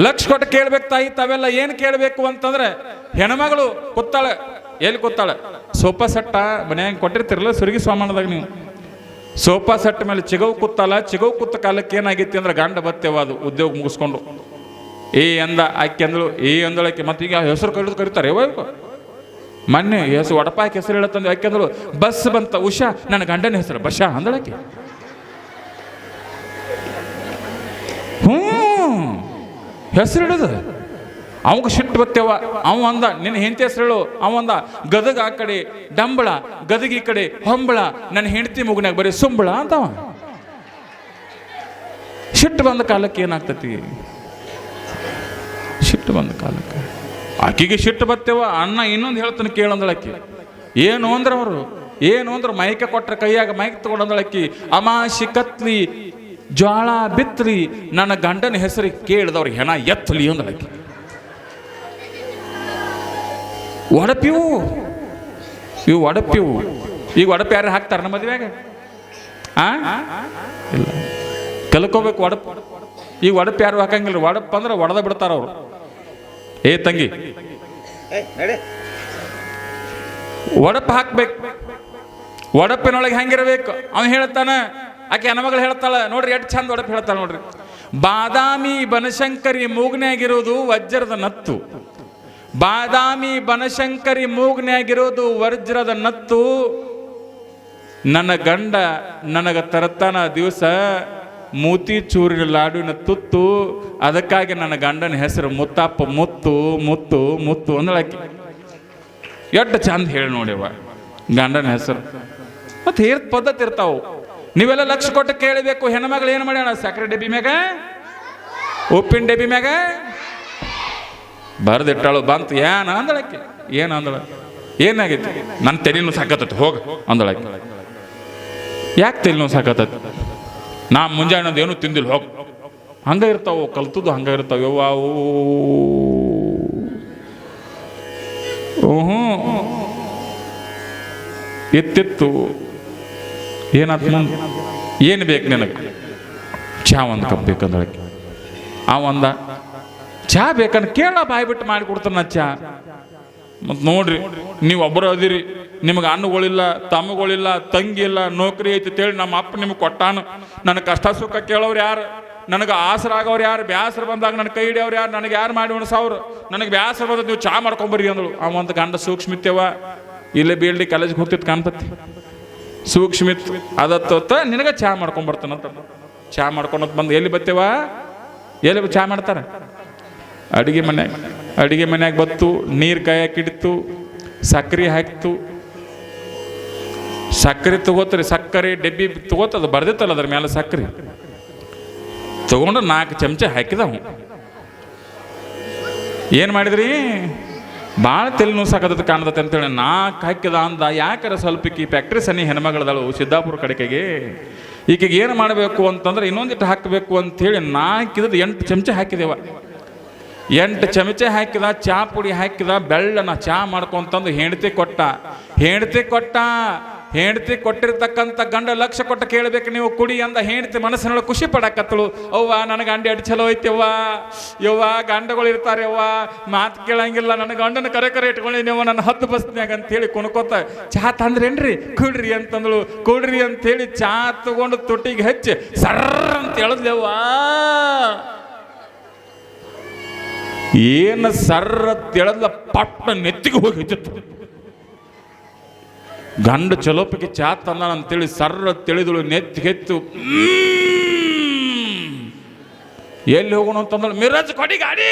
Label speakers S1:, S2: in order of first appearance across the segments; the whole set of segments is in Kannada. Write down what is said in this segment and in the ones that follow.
S1: ಲಕ್ಷ ಕೊಟ್ಟು ಕೇಳ್ಬೇಕು ತಾಯಿ. ತಾವೆಲ್ಲ ಏನು ಕೇಳಬೇಕು ಅಂತಂದ್ರೆ, ಹೆಣ್ಮಗಳು ಕೂತಾಳೆ, ಎಲ್ಲಿ ಕೂತಾಳೆ? ಸೋಫಾ ಸೆಟ್ಟ ಮನ್ಯಾಗ ಕೊಟ್ಟಿರ್ತಿರಲ್ಲ ಸುರಗಿ ಸಾಮಾನದಾಗ ನೀವು. ಸೋಫಾ ಸೆಟ್ ಮೇಲೆ ಚಿಗವು ಕೂತಲ್ಲ, ಚಿಗವು ಕೂತ ಕಾಲಕ್ಕೆ ಏನಾಗೈತಿ ಅಂದ್ರೆ ಗಂಡ ಬತ್ತೇವ ಅದು ಉದ್ಯೋಗ ಮುಗಿಸ್ಕೊಂಡು ಅಂದ ಆಕೆ ಅಂದಳು, ಅಂದಳಕ್ಕೆ. ಮತ್ತೆ ಈಗ ಹೆಸರು ಕರೀತಾರೆ ಮೊನ್ನೆ ಹೆಸರು ಒಡಪ ಹಾಕಿ ಹೆಸರು ಹೇಳತ್ತಂದು ಆಕೆ ಅಂದಳು, ಬಸ್ ಬಂತ ಉಷಾ, ನನ್ನ ಗಂಡನ ಹೆಸರು ಬಶಾ ಅಂದಳಕ್ಕೆ. ಹೆಸರು ಹಿಡಿದು ಅವಾಗ ಸಿಟ್ಟು ಬತ್ತೇವ. ಅವ ಅಂದ ನಿನ್ನ ಹೆಂಡತಿ ಹೆಸರು ಹೇಳು. ಅವ ಅಂದ ಗದಗ ಆ ಕಡೆ ಡಂಬಳ, ಗದಗ ಈ ಕಡೆ ಹೊಂಬಳ, ನನ್ನ ಹೆಂಡತಿ ಮುಗುನ್ಯಾಗ ಬರೀ ಸುಂಬಳ ಅಂತವ. ಸಿಟ್ಟು ಬಂದ ಕಾಲಕ್ಕೆ ಏನಾಗ್ತತಿ? ಸಿಟ್ಟು ಬಂದ ಕಾಲಕ್ಕೆ ಆಕಿಗೆ ಸಿಟ್ಟು ಬತ್ತೇವ. ಅಣ್ಣ ಇನ್ನೊಂದು ಹೇಳ್ತಾನೆ ಕೇಳಂದಳಕ್ಕಿ. ಏನು ಅಂದ್ರೆ ಅವರು ಏನು ಅಂದ್ರೆ ಮೈಕ ಕೊಟ್ರೆ ಕೈಯಾಗ ಮೈಕ್ ತಗೊಂಡಂದಳಕ್ಕಿ. ಅಮಾಶಿ ಕತ್ಲಿ ಜ್ವಾಳ ಬಿತ್ರಿ, ನನ್ನ ಗಂಡನ ಹೆಸರಿಗೆ ಕೇಳಿದವ್ರಿಗೆ ಹೆಣ ಎತ್ತಲಿ ಅಂದಳಕ್ಕಿ. ಒಡಪಿವು ಇವು ಒಡಪಿವು. ಈಗ ಒಡಪಿ ಯಾರು ಹಾಕ್ತಾರ ನಮ್ಮ ಮದುವೆಯಾಗ? ಇಲ್ಲ, ಕಲ್ಕೋಬೇಕು ಒಡಪ್. ಈಗ ಒಡಪಿ ಯಾರು ಹಾಕಂಗಿಲ್ಲ. ಒಡಪ್ ಅಂದ್ರೆ ಒಡೆದ ಬಿಡ್ತಾರ ಅವರು. ಏ ತಂಗಿ, ಒಡಪ್ ಹಾಕ್ಬೇಕು. ಒಡಪಿನೊಳಗೆ ಹೆಂಗಿರ್ಬೇಕು ಅವನು ಹೇಳ್ತಾನ. ಆಕೆ ಹೆಣ್ಮಗಳು ಹೇಳ್ತಾಳ ನೋಡ್ರಿ, ಎಷ್ಟು ಚಂದ ಒಡಪ್ ಹೇಳ್ತಾಳ ನೋಡ್ರಿ. ಬಾದಾಮಿ ಬನಶಂಕರಿ ಮೂಗ್ನ್ಯಾಗಿರೋದು ವಜ್ರದ ನತ್ತು, ಬಾದಾಮಿ ಬನಶಂಕರಿ ಮೂಗ್ನ್ಯಾಗಿರೋದು ವಜ್ರದ ನತ್ತು. ನನ್ನ ಗಂಡ ನನಗ ತರತಾನ ದಿವಸ ಮೂತಿ ಚೂರಿನ ಲಾಡುವಿನ ತುತ್ತು, ಅದಕ್ಕಾಗಿ ನನ್ನ ಗಂಡನ ಹೆಸರು ಮುತ್ತಪ್ಪ. ಮುತ್ತು ಮುತ್ತು ಮುತ್ತು ಅಂದಳಾಕಿ. ಎಷ್ಟು ಚಂದ ಹೇಳಿ ನೋಡಿವ ಗಂಡನ ಹೆಸರು. ಮತ್ತೆ ಹೇರ್ ಪದ್ಧತಿ ಇರ್ತಾವು. ನೀವೆಲ್ಲ ಲಕ್ಷ ಕೊಟ್ಟು ಕೇಳಬೇಕು. ಹೆಣ್ಮಗಳು ಏನು ಮಾಡ್ಯಾಳ? ಸಕ್ಕರೆ ಡಬ್ಬಿ ಮ್ಯಾಗ, ಉಪ್ಪಿನ ಡಬ್ಬಿ ಮ್ಯಾಗ ಬರ್ದಿಟ್ಟಾಳು. ಬಂತು ಏನ ಅಂದಳಕ್ಕೆ. ಏನು ಅಂದಳ? ಏನಾಗೈತಿ? ನನ್ನ ತೆಲಿನೂ ಸಾಕತ್ತೈತಿ ಹೋಗ ಅಂದಳಕ್ಕೆ. ಯಾಕೆ ತೆಲಿನೂ ಸಾಕತ್ತೈತಿ? ನಾ ಮುಂಜಾನೆ ಏನು ತಿಂದಿಲ್ಲ ಹೋಗ. ಹಂಗ ಇರ್ತಾವು, ಕಲ್ತದ್ದು ಹಂಗ ಇರ್ತಾವ. ಯವ್ವಾವು ಎತ್ತಿತ್ತು. ಏನಾತ್? ಏನು ಬೇಕು ನಿನಗೆ? ಚಹಾ ಒಂದು ಕಪ್ ಬೇಕಂದಳಕ್ಕೆ. ಅವಂದ ಚಹಾ ಬೇಕಂದ್ರೆ ಕೇಳ, ಬಾಯಿ ಬಿಟ್ಟು ಮಾಡಿಕೊಡ್ತಾನ ಚಹಾ. ಮತ್ತು ನೋಡ್ರಿ, ನೀವು ಒಬ್ಬರು ಅದಿರಿ, ನಿಮಗೆ ಅಣ್ಣಗಳಿಲ್ಲ, ತಮ್ಮಗಳಿಲ್ಲ, ತಂಗಿ ಇಲ್ಲ, ನೌಕರಿ ಐತಿ ಅಂತೇಳಿ ನಮ್ಮ ಅಪ್ಪ ನಿಮಗೆ ಕೊಟ್ಟಾನು. ನನಗೆ ಕಷ್ಟ ಸುಖ ಕೇಳೋರು ಯಾರು? ನನಗೆ ಆಸರ ಆಗೋರು ಯಾರು? ಬ್ಯಾಸರ ಬಂದಾಗ ನನ್ನ ಕೈ ಹಿಡಿಯೋರು ಯಾರು? ನನಗೆ ಯಾರು ಮಾಡಿ ಉಣಿಸೋರು? ನನಗೆ ಬ್ಯಾಸರ ಬಂದ ನೀವು ಚಹಾ ಮಾಡ್ಕೊಂಬರ್ರಿ ಅಂದಳು. ಅವಂತ ಗಂಡ ಸೂಕ್ಷ್ಮಿತ್ಯವ. ಇಲ್ಲೇ ಬಿ.ಎಲ್.ಡಿ ಕಾಲೇಜ್ಗೆ ಹೋಗ್ತಿತ್ತು ಕಾಣ್ತತಿ. ಸೂಕ್ಷ್ಮಿತ್ ಅದತ್ತ ನಿನಗೆ ಚಹಾ ಮಾಡ್ಕೊಂಬರ್ತಾನಂತ. ಚಹಾ ಮಾಡ್ಕೊಂಡಂತ ಬಂದು ಎಲ್ಲಿ ಬತ್ತೇವ? ಎಲ್ಲಿ ಚಹಾ ಮಾಡ್ತಾರ? ಅಡಿಗೆ ಮನ್ಯಾಗ ಬತ್ತು. ನೀರು ಕಾಯಕ್ಕಿಡ್ತು, ಸಕ್ಕರೆ ಹಾಕ್ತು. ಸಕ್ಕರೆ ತಗೋತ್ರಿ, ಸಕ್ಕರೆ ಡಬ್ಬಿ ತಗೋತದ ಬರ್ದಿತ್ತಲ್ಲ ಅದ್ರ ಮೇಲೆ ಸಕ್ಕರೆ ತಗೊಂಡು 4 ಚಮಚ ಹಾಕಿದವು. ಏನು ಮಾಡಿದ್ರಿ? ಭಾಳ ತೆಲಿ ನುಸಾಕದ ಕಾಣ್ತತೆ ಅಂತೇಳಿ 4 ಹಾಕಿದ ಅಂದ. ಯಾಕಂದ್ರೆ ಸ್ವಲ್ಪ ಈ ಫ್ಯಾಕ್ಟ್ರಿ ಸನಿ ಹೆಣ್ಮಗಳದಳು ಸಿದ್ದಾಪುರ ಕಡೆಗೆ. ಈಕೆಗೆ ಏನು ಮಾಡಬೇಕು ಅಂತಂದ್ರೆ ಇನ್ನೊಂದಿಟ್ಟು ಹಾಕಬೇಕು ಅಂಥೇಳಿ 4 8 ಚಮಚ ಹಾಕಿದೆವ. 8 ಚಮಚ ಹಾಕಿದ. ಚಹಾ ಪುಡಿ ಹಾಕಿದ. ಬೆಳ್ಳನ ಚಹಾ ಮಾಡ್ಕೊಂತಂದು ಹೆಂಡತಿ ಕೊಟ್ಟಿರ್ತಕ್ಕಂಥ ಗಂಡ ಲಕ್ಷ ಕೊಟ್ಟು ಕೇಳಬೇಕು ನೀವು ಕುಡಿ ಅಂದ. ಹೆಂಡತಿ ಮನಸ್ಸಿನೊಳಗೆ ಖುಷಿ ಪಡಕತ್ತಳು. ಅವ್ವ ನನ್ನ ಗಂಡ ಎಡ್ ಚಲೋ ಐತಿವ್ವ. ಯವ್ವ ಗಂಡಗಳು ಇರ್ತಾರೆ ಯವ್ವ, ಮಾತು ಕೇಳಂಗಿಲ್ಲ. ನನ್ನ ಗಂಡನ ಕರೆ ಇಟ್ಕೊಂಡಿನೇವ ನನ್ನ 10 ಬಸ್ನ್ಯಾಗ ಅಂತೇಳಿ ಕುಣ್ಕೋತ ಚಹಾ ತಂದ್ರೇನ್ರಿ? ಕುಡ್ರಿ ಅಂತಂದಳು. ಕುಡ್ರಿ ಅಂತೇಳಿ ಚಹಾ ತಗೊಂಡು ತೊಟ್ಟಿಗೆ ಹಚ್ಚಿ ಸರ್ರ ಅಂತ ಹೇಳಿದ್ಲೆವ್ವ. ಏನು ಸರ್ರ ತೆಳದ್ಲ, ಪಟ್ಟ ನೆತ್ತಿಗೆ ಹೋಗಿ ಹೆಚ್ಚಿತ್ತು. ಗಂಡ ಚಲೋಪಿಗೆ ಚಾ ತಂದ ಅಂತೇಳಿ ಸರ್ರ ತಿಳಿದಳು. ನೆತ್ತಿಗೆತ್ತು. ಎಲ್ಲಿ ಹೋಗೋಣ ಅಂತಂದಳು. ಮಿರಾಜ್ ಕೊಡಿ ಗಾಡಿ.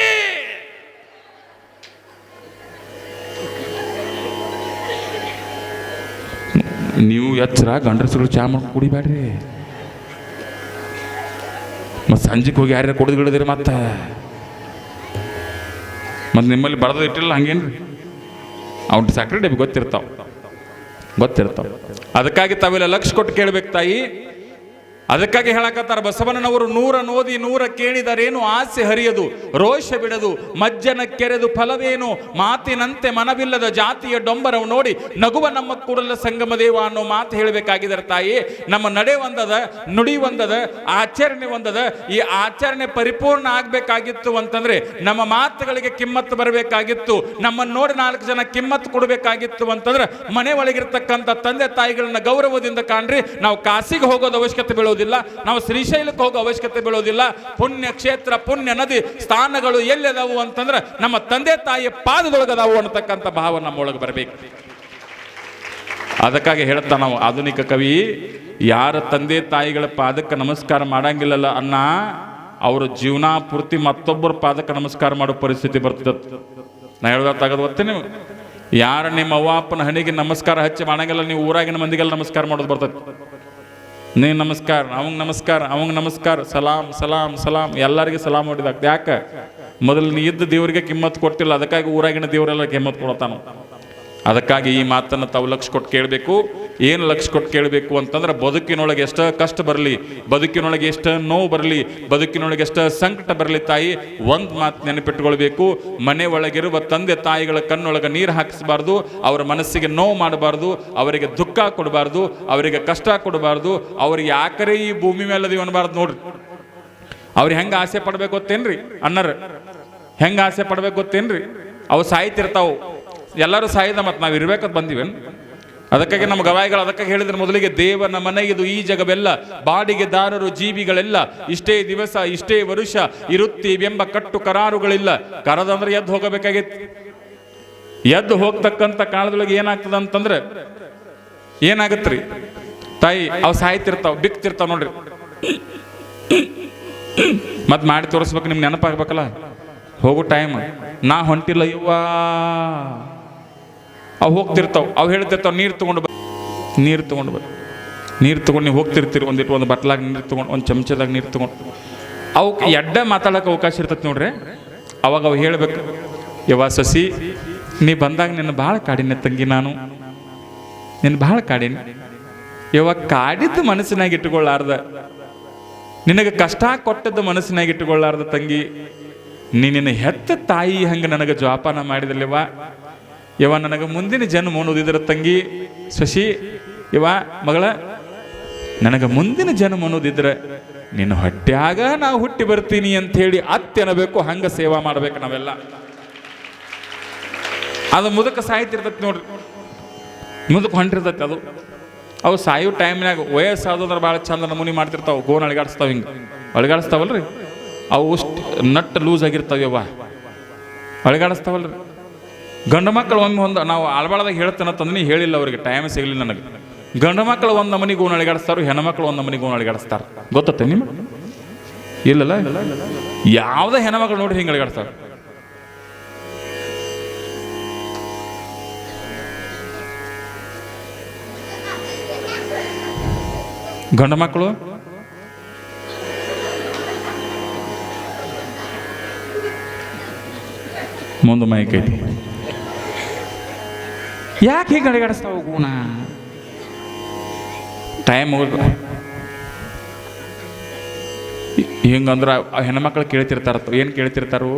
S1: ನೀವು ಎಚ್ಚರ ಗಂಡಸರು ಚಾ ಮಾಡ್ಕೊಂಡು ಕುಡಿಬೇಡ್ರಿ. ಮತ್ತು ಸಂಜೆಗೆ ಹೋಗಿ ಯಾರ್ಯಾರು ಕುಡಿದು ಬಿಡಿದ್ರಿ? ಮತ್ತೆ ನಿಮ್ಮಲ್ಲಿ ಬರೆದು ಇಟ್ಟಿಲ್ಲ ಹಂಗೇನ್ರಿ? ಅವ್ನ ಸಕ್ಕರೆ ಡಬ್ಬಿ ಗೊತ್ತಿರ್ತಾವ. ಅದಕ್ಕಾಗಿ ತಾವೆಲ್ಲ ಲಕ್ಷ ಕೊಟ್ಟು ಕೇಳಬೇಕು ತಾಯಿ. ಅದಕ್ಕಾಗಿ ಹೇಳಕತ್ತಾರ ಬಸವಣ್ಣನವರು 100 ನೋದಿ 100 ಕೇಳಿದರೇನು ಆಸೆ ಹರಿಯದು, ರೋಷ ಬಿಡದು, ಮಜ್ಜನ ಕೆರೆದು ಫಲವೇನು, ಮಾತಿನಂತೆ ಮನವಿಲ್ಲದ ಜಾತಿಯ ಡೊಂಬರವು ನೋಡಿ ನಗುವ ನಮ್ಮ ಕೂಡಲ ಸಂಗಮ ದೇವ ಅನ್ನೋ ಮಾತು ಹೇಳಬೇಕಾಗಿದ್ದಾರೆ ತಾಯಿ. ನಮ್ಮ ನಡೆ ಒಂದದ, ನುಡಿ ಒಂದದ, ಆಚರಣೆ ಒಂದದ. ಈ ಆಚರಣೆ ಪರಿಪೂರ್ಣ ಆಗ್ಬೇಕಾಗಿತ್ತು ಅಂತಂದ್ರೆ ನಮ್ಮ ಮಾತುಗಳಿಗೆ ಕಿಮ್ಮತ್ತು ಬರಬೇಕಾಗಿತ್ತು. ನಮ್ಮನ್ನು ನೋಡಿ 4 ಜನ ಕಿಮ್ಮತ್ತು ಕೊಡಬೇಕಾಗಿತ್ತು ಅಂತಂದ್ರೆ ಮನೆ ಒಳಗಿರ್ತಕ್ಕಂಥ ತಂದೆ ತಾಯಿಗಳನ್ನ ಗೌರವದಿಂದ ಕಾಣ್ರಿ. ನಾವು ಕಾಸಿಗೆ ಹೋಗೋದು ಅವಶ್ಯಕತೆ ಬೀಳೋದಿಲ್ಲ, ನಾವು ಶ್ರೀಶೈಲಕ್ಕೆ ಹೋಗೋ ಅವಶ್ಯಕತೆ ಬೀಳೋದಿಲ್ಲ. ಪುಣ್ಯ ಕ್ಷೇತ್ರ, ಪುಣ್ಯ ನದಿ ಸ್ಥಾನಗಳು ಎಲ್ಲದಾವು ಅಂತಂದ್ರೆ ನಮ್ಮ ತಂದೆ ತಾಯಿಯ ಪಾದದೊಳಗದಾವು ಅನ್ನತಕ್ಕಂಥ ಭಾವ ನಮ್ಮೊಳಗೆ ಬರಬೇಕು. ಅದಕ್ಕಾಗಿ ಹೇಳ್ತಾ ನಾವು ಆಧುನಿಕ ಕವಿ, ಯಾರ ತಂದೆ ತಾಯಿಗಳ ಪಾದಕ್ಕೆ ನಮಸ್ಕಾರ ಮಾಡಂಗಿಲ್ಲಲ್ಲ ಅನ್ನ, ಅವರು ಜೀವನ ಪೂರ್ತಿ ಮತ್ತೊಬ್ಬರ ಪಾದಕ್ಕೆ ನಮಸ್ಕಾರ ಮಾಡೋ ಪರಿಸ್ಥಿತಿ ಬರ್ತದೆ. ನಾ ಹೇಳ್ದ ತಗದು ಗೊತ್ತೇ ನೀವು, ಯಾರ ನಿಮ್ಮ ಅವ್ವ ಅಪ್ಪನ ಹಣಿಗೆ ನಮಸ್ಕಾರ ಹಚ್ಚಿ ಮಾಡಂಗಿಲ್ಲ, ನೀವು ಊರಾಗಿನ ಮಂದಿಗೆಲ್ಲ ನಮಸ್ಕಾರ ಮಾಡೋದು ಬರ್ತದೆ. ನೀ ನಮಸ್ಕಾರ, ಅವಂಗೆ ನಮಸ್ಕಾರ, ಅವಂಗೆ ನಮಸ್ಕಾರ, ಸಲಾಂ ಸಲಾಂ ಸಲಾಂ, ಎಲ್ಲರಿಗೆ ಸಲಾಂ ಹೊಡಿದಾಗ್ತದೆ. ಯಾಕೆ? ಮೊದಲು ನೀ ಇದ್ದ ದೇವರಿಗೆ ಕಿಮ್ಮತ್ತು ಕೊಟ್ಟಿಲ್ಲ, ಅದಕ್ಕಾಗಿ ಊರಾಗಿನ ದೇವರೆಲ್ಲ ಕಿಮ್ಮತ್ತು ಕೊಡ್ತಾನು. ಅದಕ್ಕಾಗಿ ಈ ಮಾತನ್ನು ತಾವು ಲಕ್ಷ ಕೊಟ್ಟು ಕೇಳಬೇಕು. ಏನು ಲಕ್ಷ ಕೊಟ್ಟು ಕೇಳಬೇಕು ಅಂತಂದ್ರೆ, ಬದುಕಿನೊಳಗೆ ಎಷ್ಟು ಕಷ್ಟ ಬರಲಿ, ಬದುಕಿನೊಳಗೆ ಎಷ್ಟು ನೋವು ಬರಲಿ, ಬದುಕಿನೊಳಗೆ ಎಷ್ಟು ಸಂಕಟ ಬರಲಿ ತಾಯಿ, ಒಂದು ಮಾತು ನೆನಪಿಟ್ಟುಕೊಳ್ಬೇಕು. ಮನೆ ಒಳಗಿರುವ ತಂದೆ ತಾಯಿಗಳ ಕಣ್ಣೊಳಗೆ ನೀರು ಹಾಕಿಸಬಾರ್ದು, ಅವರ ಮನಸ್ಸಿಗೆ ನೋವು ಮಾಡಬಾರ್ದು, ಅವರಿಗೆ ದುಃಖ ಕೊಡಬಾರ್ದು, ಅವರಿಗೆ ಕಷ್ಟ ಕೊಡಬಾರ್ದು, ಅವ್ರಿಗೆ ಯಾಕರೆ ಈ ಭೂಮಿ ಮೇಲೆ ಅನ್ಬಾರ್ದು. ನೋಡ್ರಿ, ಅವ್ರು ಹೆಂಗೆ ಆಸೆ ಪಡ್ಬೇಕು ಗೊತ್ತೇನ್ರಿ ಅನ್ನರ್, ಹೆಂಗೆ ಆಸೆ ಪಡ್ಬೇಕು ಗೊತ್ತೇನ್ರಿ? ಅವು ಸಾಯ್ತಿರ್ತಾವು, ಎಲ್ಲರೂ ಸಾಯ್ದ, ಮತ್ತು ನಾವು ಇರ್ಬೇಕಂತ ಬಂದಿವೇನು? ಅದಕ್ಕಾಗಿ ನಮ್ಮ ಗವಾಯಿಗಳು ಅದಕ್ಕಾಗಿ ಹೇಳಿದ್ರೆ ಮೊದಲಿಗೆ, ದೇವನ ಮನೆಗಿದು ಈ ಜಗವೆಲ್ಲ, ಬಾಡಿಗೆದಾರರು ಜೀವಿಗಳೆಲ್ಲ, ಇಷ್ಟೇ ದಿವಸ ಇಷ್ಟೇ ವರುಷ ಇರುತ್ತೀವೆಂಬ ಕಟ್ಟು ಕರಾರುಗಳಿಲ್ಲ. ಕರದಂದ್ರೆ ಎದ್ದು ಹೋಗಬೇಕಾಗಿತ್ತು. ಎದ್ದು ಹೋಗ್ತಕ್ಕಂಥ ಕಾಲದೊಳಗೆ ಏನಾಗ್ತದ ಅಂತಂದ್ರೆ ಏನಾಗತ್ರಿ ತಾಯಿ, ಅವು ಸಾಯ್ತಿರ್ತಾವ, ಬಿಕ್ತಿರ್ತಾವ ನೋಡ್ರಿ. ಮತ್ ಮಾಡಿ ತೋರಿಸ್ಬೇಕು, ನಿಮ್ಗೆ ನೆನಪಾಗ್ಬೇಕಲ್ಲ. ಹೋಗೋ ಟೈಮ್ ನಾ ಹೊಂಟಿಲ್ಲ ಇವ್ವಾ, ಅವು ಹೋಗ್ತಿರ್ತಾವ, ಅವು ಹೇಳ್ತಿರ್ತಾವ, ನೀರು ತೊಗೊಂಡು ಬ, ನೀರು ತೊಗೊಂಡು ಬ, ನೀರು ತೊಗೊಂಡು ನೀವು ಹೋಗ್ತಿರ್ತೀರಿ, ಒಂದು ಬಟ್ಲಾಗ ನೀರು ತೊಗೊಂಡು, ಒಂದು ಚಮಚದಾಗ ನೀರು ತೊಗೊಂಡು, ಅವಕ್ಕೆ ಎಡ್ಡ ಮಾತಾಡೋಕೆ ಅವಕಾಶ ಇರ್ತೈತೆ ನೋಡ್ರಿ. ಅವಾಗ ಅವು ಹೇಳ್ಬೇಕು, ಯವ್ವ ಸಸಿ, ನೀ ಬಂದಾಗ ನಿನ್ನ ಭಾಳ ಕಾಡಿನ ತಂಗಿ, ನಾನು ನಿನ್ನ ಭಾಳ ಕಾಡೀನಿ ಯವ್ವ. ಕಾಡಿದ್ದು ಮನಸ್ಸಿನಾಗ ಇಟ್ಟುಕೊಳ್ಳಾರ್ದ, ನಿನಗೆ ಕಷ್ಟ ಕೊಟ್ಟದ್ದು ಮನಸ್ಸಿನಾಗ ಇಟ್ಟುಕೊಳ್ಳಾರ್ದ ತಂಗಿ, ನಿನ್ನ ಹೆತ್ತ ತಾಯಿ ಹಂಗೆ ನನಗೆ ಜೋಪಾನ ಮಾಡಿದಲ್ಲವ್ವ. ಯವ್ವ, ನನಗೆ ಮುಂದಿನ ಜನ್ಮ ಅನ್ನೋದಿದ್ರ ತಂಗಿ ಶಶಿ, ಯವ್ವ ಮಗಳ, ನನಗೆ ಮುಂದಿನ ಜನ್ಮ ಅನ್ನೋದಿದ್ರೆ ನಿನ್ನ ಹೊಟ್ಟ್ಯಾಗ ನಾವು ಹುಟ್ಟಿ ಬರ್ತೀನಿ ಅಂತ ಹೇಳಿ ಅತ್ತೆ ಅನ್ನಬೇಕು. ಹಂಗ ಸೇವಾ ಮಾಡ್ಬೇಕು ನಾವೆಲ್ಲ. ಅದು ಮುದಕ ಸಾಯ್ತಿರ್ತೈತಿ ನೋಡ್ರಿ, ಮುದಕ್ಕೆ ಹೊಂಟಿರ್ತೈತಿ ಅದು. ಅವು ಸಾಯೋ ಟೈಮ್ನಾಗ ವಯಸ್ಸಾದ್ರೆ ಭಾಳ ಚಂದ ನಮೂನಿ ಮಾಡ್ತಿರ್ತಾವೆ, ಗೋನ್ ಅಳಿಗಾಡಿಸ್ತಾವ, ಹಿಂಗೆ ಅಳಿಗಾಡಿಸ್ತಾವಲ್ರಿ, ಅವು ಅಷ್ಟು ನಟ್ಟು ಲೂಸ್ ಆಗಿರ್ತಾವ್ಯವ್ವ, ಅಳಿಗಾಡಿಸ್ತಾವಲ್ರಿ. ಗಂಡು ಮಕ್ಕಳು ಒಂದು ನಾವು ಆಳ್ಬಾಳದಾಗ ಹೇಳ್ತೇನಂತಂದ್ರೆ ಹೇಳಿಲ್ಲ, ಅವ್ರಿಗೆ ಟೈಮ್ ಸಿಗಲಿಲ್ಲ ನನಗೆ. ಗಂಡು ಮಕ್ಕಳು ಒಂದು ನಮನಿ ಗೋನ್ ಅಳಿಗಾಡಿಸ್ತಾರು, ಹೆಣ್ಮಕ್ಳು ಒಂದು ನಮನಿ ಗೋನ್ ಅಳಿಗಾಡಿಸ್ತಾರೆ. ಗೊತ್ತತ್ತೆ ನಿಮ್ಮ? ಇಲ್ಲಲ್ಲ, ಯಾವುದೇ ಹೆಣ್ಮಕ್ಳು ನೋಡಿ ಹಿಂಗೆ ಅಳಿಗಾಡ್ತಾರೆ. ಗಂಡು ಮಕ್ಕಳು ಮುಂದೆ ಮೈಕ್ ಐತಿ, ಯಾಕೆ ಹೀಗೆ ಅಡಿಗಾಡಿಸ್ತಾವ ಗುಣ? ಟೈಮ್ ಹಿಂಗಂದ್ರೆ ಹೆಣ್ಮಕ್ಳು ಕೇಳ್ತಿರ್ತಾರ, ಏನು ಕೇಳ್ತಿರ್ತಾರು?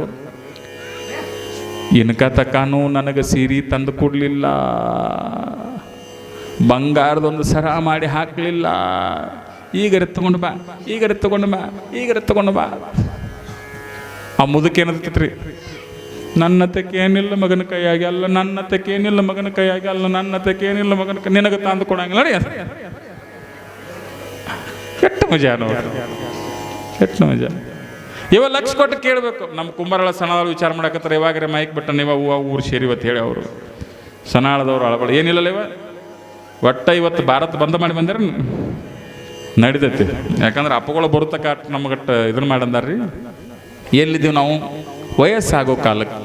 S1: ಇನ್ಕ ತಕಾನು ನನಗೆ ಸೀರೆ ತಂದು ಕೊಡಲಿಲ್ಲ, ಬಂಗಾರದೊಂದು ಸರ ಮಾಡಿ ಹಾಕಲಿಲ್ಲ, ಈಗರೆ ತಗೊಂಡು ಬಾ, ಈಗರೆ ತಗೊಂಡು ಬಾ, ಈಗರೆ ತಗೊಂಡು ಬಾ. ಆ ಮುದಕ್ಕೇನಂತೈತ್ರಿ, ನನ್ನ ತಕ್ಕೇನಿಲ್ಲ ಮಗನ ಕೈಯಾಗಿ ಅಲ್ಲ, ನನ್ನ ತಕ್ಕೇನಿಲ್ಲ ಮಗನ ಕೈಯಾಗಿ ಅಲ್ಲ, ನನ್ನ ತಕ್ಕೇನಿಲ್ಲ ಮಗನ ಕೈ, ನಿನಗೆ ತಂದು ಕೊಡಂಗಿಲ್ಲ. ಕೆಟ್ಟ ಮಜಾ ನೋಡಿ, ಕೆಟ್ಟ ಮಜಾ. ಇವಾಗ ಲಕ್ಷ ಕೊಟ್ಟು ಕೇಳಬೇಕು. ನಮ್ಮ ಕುಂಬಾರಳ ಸಣ್ಣದವ್ರು ವಿಚಾರ ಮಾಡಕತ್ತಾರೆ, ಇವಾಗರೆ ಮೈಕ್ ಬಿಟ್ಟ ನೀವು ಊರು ಸೇರಿ ಇವತ್ತು ಹೇಳಿ ಅವರು ಸನಾಳದವ್ರು ಅಳಬಳ ಏನಿಲ್ಲಲ್ಲ. ಒಟ್ಟ ಇವತ್ತು ಭಾರತ ಬಂದ್ ಮಾಡಿ ಬಂದ್ರೆ ನಡಿತೈತಿ. ಯಾಕಂದ್ರೆ ಅಪ್ಪಗಳು ಬರುತ್ತಕ್ಕ ನಮಗಟ್ಟ ಇದನ್ನ ಮಾಡಂದಾರ್ರಿ. ಎಲ್ಲಿದ್ದೀವಿ ನಾವು? ವಯಸ್ಸಾಗೋ ಕಾಲಕ್ಕೆ,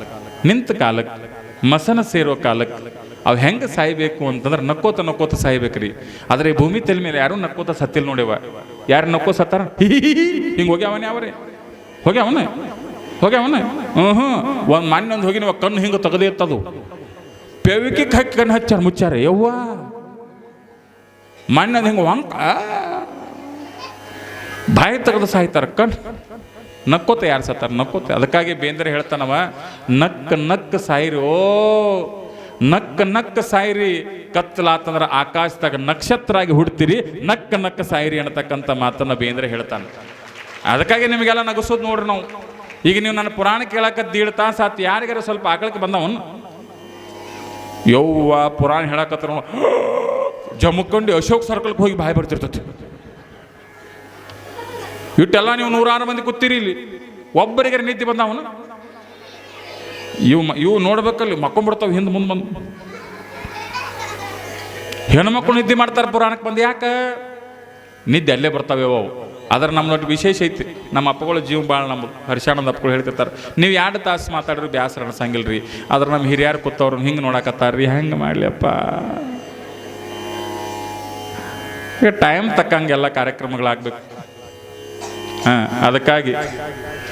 S1: ನಿಂತ ಕಾಲಕ್ಕೆ, ಮಸನ ಸೇರೋ ಕಾಲಕ್ಕೆ ಅವು ಹೆಂಗೆ ಸಾಯ್ಬೇಕು ಅಂತಂದ್ರೆ ನಕ್ಕೋತ ನಕ್ಕೋತ ಸಾಯ್ಬೇಕ್ರಿ. ಆದರೆ ಈ ಭೂಮಿ ತಲೆ ಮೇಲೆ ಯಾರು ನಕ್ಕೋತ ಸತ್ತಿಲ್ಲ ನೋಡ್ಯವ. ಯಾರು ನಕ್ಕೋ ಸತ್ತಾರ? ಹಿಂಗೆ ಹೋಗ್ಯಾವನೇ ಅವರೇ, ಹೋಗ್ಯಾವನ ಹೋಗ್ಯಾವನ. ಒಂದು ಮಾನ್ಯೊಂದು ಹೋಗಿ ನೀವು ಕಣ್ಣು ಹಿಂಗೆ ತೆಗೆದೇ ಇರ್ತದು, ಪೆವಿಕಿ ಹಾಕಿ ಕಣ್ಣು ಹಚ್ಚಾರ ಮುಚ್ಚಾರ. ಯವ್ವ ಮಾನ್ಯದ ಹಿಂಗೆ ವಂಕ ಬಾಯಿ ತೆಗೆದು ಸಾಯ್ತಾರ. ನಕ್ಕೋತ ಯಾರು ಸತ್ತಾರ? ನಕ್ಕೋತ. ಅದಕ್ಕಾಗಿ ಬೇಂದ್ರೆ ಹೇಳ್ತಾನವ, ನಕ್ಕ ನಕ್ಕ ಸಾಯಿರಿ, ಓ ನಕ್ಕ ನಕ್ಕ ಸಾಯಿರಿ, ಕತ್ತಲಾತಂದ್ರೆ ಆಕಾಶದಾಗ ನಕ್ಷತ್ರ ಆಗಿ ಹುಡ್ತೀರಿ, ನಕ್ಕ ನಕ್ಕ ಸಾಯಿರಿ ಅನ್ನತಕ್ಕಂಥ ಮಾತನ್ನ ಬೇಂದ್ರೆ ಹೇಳ್ತಾನೆ. ಅದಕ್ಕಾಗಿ ನಿಮಗೆಲ್ಲ ನಗಸೋದು ನೋಡ್ರಿ ನಾವು. ಈಗ ನೀವು ನನ್ನ ಪುರಾಣ ಕೇಳಕದ್ದು 1.5 ತಾಸು ಆತು, ಯಾರಿಗಾರ ಸ್ವಲ್ಪ ಆಕಳಕ್ಕೆ ಬಂದವನು ಯವ್ವ ಪುರಾಣ ಹೇಳಕತ್ರ ಜಮ್ಮುಕೊಂಡು ಅಶೋಕ್ ಸರ್ಕಲ್ಗೆ ಹೋಗಿ ಬಾಯಿ ಬರ್ತಿರ್ತತಿ. ಇಟ್ಟೆಲ್ಲ ನೀವು 106 ಮಂದಿ ಕೂತೀರಿ, ಇಲ್ಲಿ ಒಬ್ಬರಿಗೆ ನಿದ್ದೆ ಬಂದವನು. ಇವು ನೋಡ್ಬೇಕಲ್ಲಿ ಮಕ್ಕೊಂಡ್ಬಿಡ್ತಾವ ಹಿಂದೆ ಮುಂದೆ ಬಂದು. ಹೆಣ್ಮಕ್ಳು ನಿದ್ದೆ ಮಾಡ್ತಾರೆ ಪುರಾಣಕ್ಕೆ ಬಂದು. ಯಾಕೆ? ನಿದ್ದೆ ಅಲ್ಲೇ ಬರ್ತಾವೆ ಅವು. ಅದ್ರ ನಮ್ಮ ನೋಡಿ ವಿಶೇಷ ಐತಿ. ನಮ್ಮ ಅಪ್ಪಗಳು ಜೀವ ಭಾಳ ನಮ್ಮದು. ಹರ್ಷಾನಂದ ಅಪ್ಪಗಳು ಹೇಳ್ತಿರ್ತಾರೆ, ನೀವು 2 ತಾಸು ಮಾತಾಡ್ರಿ ಬ್ಯಾಸರ ಅನ್ಸಂಗಿಲ್ರಿ. ಆದ್ರೆ ನಮ್ಮ ಹಿರಿಯರು ಕೂತವ್ರು ಹಿಂಗೆ ನೋಡಕತ್ತಾರ್ರಿ, ಹೆಂಗೆ ಮಾಡಲಿ ಅಪ್ಪ. ಈಗ ಟೈಮ್ ತಕ್ಕಂಗೆಲ್ಲ ಕಾರ್ಯಕ್ರಮಗಳಾಗಬೇಕು. ಅದಕ್ಕಾಗಿ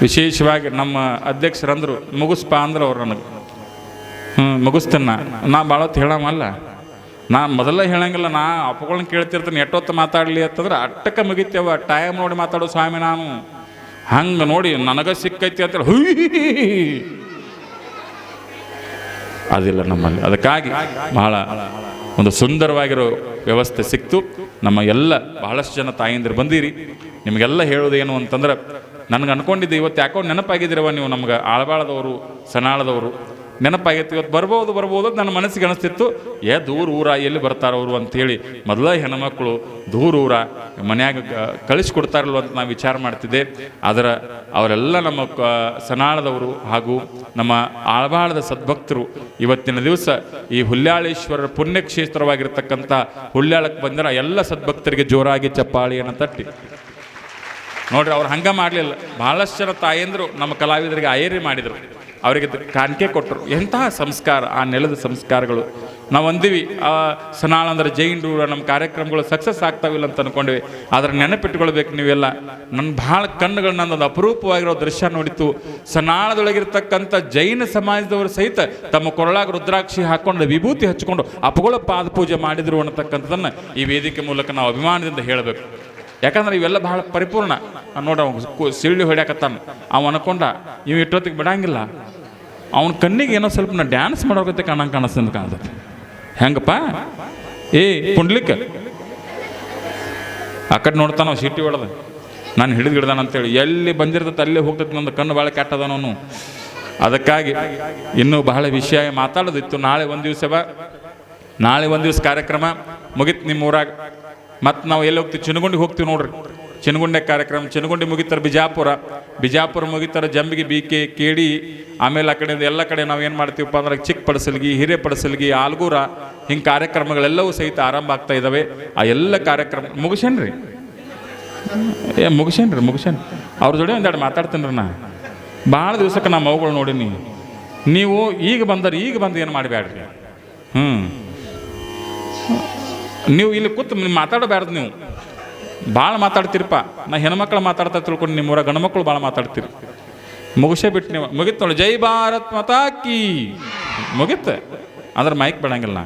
S1: ವಿಶೇಷವಾಗಿ ನಮ್ಮ ಅಧ್ಯಕ್ಷರಂದರು ಮುಗಿಸ್ಪ ಅಂದ್ರೆ ಅವ್ರು ನನಗೆ ಮುಗಿಸ್ತೇನೆ. ನಾ ಭಾಳ ಹೊತ್ತು ಹೇಳಮಲ್ಲ, ನಾ ಮೊದಲ ಹೇಳಂಗಿಲ್ಲ. ನಾ ಅಪ್ಪಗಳನ್ನ ಕೇಳ್ತಿರ್ತೀನಿ ಎಷ್ಟೊತ್ತು ಮಾತಾಡಲಿ ಅಂತಂದ್ರೆ ಅಟ್ಟಕ್ಕೆ ಮುಗಿತೇವ. ಟೈಮ್ ನೋಡಿ ಮಾತಾಡೋ ಸ್ವಾಮಿ ನಾನು. ಹಂಗೆ ನೋಡಿ ನನಗೆ ಸಿಕ್ಕೈತಿ ಅಂತೇಳಿ ಅದಿಲ್ಲ ನಮ್ಮಲ್ಲಿ. ಅದಕ್ಕಾಗಿ ಬಹಳ ಒಂದು ಸುಂದರವಾಗಿರೋ ವ್ಯವಸ್ಥೆ ಸಿಕ್ತು. ನಮ್ಮ ಎಲ್ಲ ಬಹಳಷ್ಟು ಜನ ತಾಯಂದಿರು ಬಂದಿರಿ. ನಿಮಗೆಲ್ಲ ಹೇಳೋದೇನು ಅಂತಂದ್ರೆ, ನನಗೆ ಅನ್ಕೊಂಡಿದ್ದೆ ಇವತ್ತು ಯಾಕೋ ನೆನಪಾಗಿದ್ದೀರವ ನೀವು, ನಮ್ಗೆ ಆಳಬಾಳದವರು ಸನಾಳದವರು ನೆನಪಾಗೈತಿ. ಇವತ್ತು ಬರ್ಬೋದು ನನ್ನ ಮನಸ್ಸಿಗೆ ಅನಿಸ್ತಿತ್ತು, ದೂರ ಊರ ಎಲ್ಲಿ ಬರ್ತಾರವರು ಅಂಥೇಳಿ. ಮೊದಲ ಹೆಣ್ಮಕ್ಳು ದೂರ ಊರ ಮನ್ಯಾಗ ಕಳಿಸ್ಕೊಡ್ತಾರಲ್ವ ಅಂತ ನಾವು ವಿಚಾರ ಮಾಡ್ತಿದ್ದೆ. ಅವರೆಲ್ಲ ನಮ್ಮ ಸನಾಳದವರು ಹಾಗೂ ನಮ್ಮ ಆಳಬಾಳದ ಸದ್ಭಕ್ತರು ಇವತ್ತಿನ ದಿವಸ ಈ ಹುಲ್ಯಾಳೇಶ್ವರರ ಪುಣ್ಯಕ್ಷೇತ್ರವಾಗಿರ್ತಕ್ಕಂಥ ಹುಲ್ಯಾಳಕ್ಕೆ ಬಂದಿರ ಎಲ್ಲ ಸದ್ಭಕ್ತರಿಗೆ ಜೋರಾಗಿ ಚಪ್ಪಾಳಿಯನ್ನು ತಟ್ಟಿ ನೋಡ್ರಿ. ಅವ್ರು ಹಂಗೆ ಮಾಡಲಿಲ್ಲ. ಭಾಳಷ್ಟು ಜನ ತಾಯಂದರು ನಮ್ಮ ಕಲಾವಿದರಿಗೆ ಆಯರಿ ಮಾಡಿದರು, ಅವರಿಗೆ ಕಾಣಿಕೆ ಕೊಟ್ಟರು. ಎಂತಹ ಸಂಸ್ಕಾರ, ಆ ನೆಲದ ಸಂಸ್ಕಾರಗಳು. ನಾವು ಅಂದಿವಿ ಸನಾಳ ಅಂದ್ರೆ ಜೈನರು, ನಮ್ಮ ಕಾರ್ಯಕ್ರಮಗಳು ಸಕ್ಸಸ್ ಆಗ್ತಾವಿಲ್ಲ ಅಂತ ಅಂದ್ಕೊಂಡಿವಿ. ಆದರೆ ನೆನಪಿಟ್ಕೊಳ್ಬೇಕು ನೀವೆಲ್ಲ. ನನ್ನ ಭಾಳ ಕಣ್ಣುಗಳು ನನ್ನೊಂದು ಅಪರೂಪವಾಗಿರೋ ದೃಶ್ಯ ನೋಡಿತು. ಸನಾಳದೊಳಗಿರ್ತಕ್ಕಂಥ ಜೈನ ಸಮಾಜದವರು ಸಹಿತ ತಮ್ಮ ಕೊರಳಾಗ ರುದ್ರಾಕ್ಷಿ ಹಾಕೊಂಡು ವಿಭೂತಿ ಹಚ್ಕೊಂಡು ಅಪಗಳ ಪಾದ ಪೂಜೆ ಮಾಡಿದರು ಅನ್ನತಕ್ಕಂಥದ್ದನ್ನು ಈ ವೇದಿಕೆ ಮೂಲಕ ನಾವು ಅಭಿಮಾನದಿಂದ ಹೇಳಬೇಕು. ಯಾಕಂದ್ರೆ ಇವೆಲ್ಲ ಬಹಳ ಪರಿಪೂರ್ಣ. ನೋಡ ಸಿಳ್ಳಿ ಹೊಡ್ಯಾಕತ್ತಾನ, ಅವ ಅನ್ಕೊಂಡ ಇವು ಇಟ್ಟೊತ್ತಿಗೆ ಬಿಡಂಗಿಲ್ಲ. ಅವನ ಕಣ್ಣಿಗೆ ಏನೋ ಸ್ವಲ್ಪ ನಾ ಡ್ಯಾನ್ಸ್ ಮಾಡೋಕತ್ತೆ ಕಾಣಿಸ್ತದೆ. ಹೆಂಗಪ್ಪ ಪುಂಡ್ಲಿಕ್ಕೆ ಆ ಕಡೆ ನೋಡ್ತಾನ, ಸಿಟಿ ಹೊಡೆದ ನಾನು ಹಿಡಿದಾನ ಅಂತೇಳಿ. ಎಲ್ಲಿ ಬಂದಿರ್ತೈತೆ ಅಲ್ಲೇ ಹೋಗ್ತೈತೆ. ನಂದು ಕಣ್ಣು ಭಾಳ ಕೆಟ್ಟದನವನು. ಅದಕ್ಕಾಗಿ ಇನ್ನೂ ಬಹಳ ವಿಷಯ ಮಾತಾಡೋದಿತ್ತು. ನಾಳೆ ಒಂದು ದಿವಸ ಕಾರ್ಯಕ್ರಮ ಮುಗಿತು ನಿಮ್ಮ ಊರಾಗ. ಮತ್ತು ನಾವು ಎಲ್ಲಿ ಹೋಗ್ತೀವಿ? ಚಿನಗುಂಡಿಗೆ ಹೋಗ್ತೀವಿ ನೋಡ್ರಿ. ಚಿನಗುಂಡೆ ಕಾರ್ಯಕ್ರಮ. Chinagundi ಮುಗಿತಾರೆ Bijapur ಮುಗಿತಾರೆ ಜಂಬಿಗೆ, BK, KD. ಆಮೇಲೆ ಆ ಕಡೆಯಿಂದ ಎಲ್ಲ ಕಡೆ ನಾವು ಏನು ಮಾಡ್ತೀವಪ್ಪ ಅಂದ್ರೆ ಚಿಕ್ಕ ಪಡಸಲ್ಗಿ, ಹಿರೇಪಡಸಲ್ಗಿ, ಆಲ್ಗೂರ, ಹಿಂಗೆ ಕಾರ್ಯಕ್ರಮಗಳೆಲ್ಲವೂ ಸಹಿತ ಆರಂಭ ಆಗ್ತಾ ಇದ್ದಾವೆ. ಆ ಎಲ್ಲ ಕಾರ್ಯಕ್ರಮ ಮುಗಿಸೇನ್ರಿ ಅವ್ರ ಜೋಡಿ ಒಂದೆರಡು ಮಾತಾಡ್ತೀನಿ ನಾ. ಭಾಳ ದಿವ್ಸಕ್ಕೆ ನಮ್ಮ ಮವುಗಳು ನೋಡೀನಿ. ನೀವು ಈಗ ಬಂದು ಏನು ಮಾಡಬೇಡ್ರಿ. ನೀವು ಇಲ್ಲಿ ಕೂತು ಮಾತಾಡಬಾರ್ದು. ನೀವು ಭಾಳ ಮಾತಾಡ್ತೀರಪ್ಪ. ನಾ ಹೆಣ್ಮಕ್ಳು ಮಾತಾಡ್ತಾ ತಿಳ್ಕೊಂಡು ನಿಮ್ಮೂರ ಗಂಡ್ಮಕ್ಳು ಭಾಳ ಮಾತಾಡ್ತೀರಿ. ಮುಗಿಸೇ ಬಿಟ್ಟು ನೀವು ಮುಗಿತು ನೋಡಿ. ಜೈ ಭಾರತ್ ಮಾತಾ ಕೀ ಮುಗಿತು ಅಂದ್ರೆ ಮೈಕ್ ಬೇಡಂಗಿಲ್ಲ.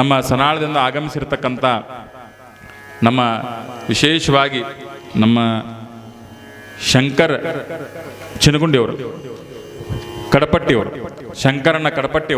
S1: ನಮ್ಮ ಸನಾಳದಿಂದ ಆಗಮಿಸಿರ್ತಕ್ಕಂಥ ನಮ್ಮ ವಿಶೇಷವಾಗಿ ನಮ್ಮ ಶಂಕರ್ ಚಿನಗುಂಡಿಯವರು, ಕಡಪಟ್ಟಿಯವರು, ಶಂಕರಣ್ಣ ಕಡಪಟ್ಟಿಯವರು.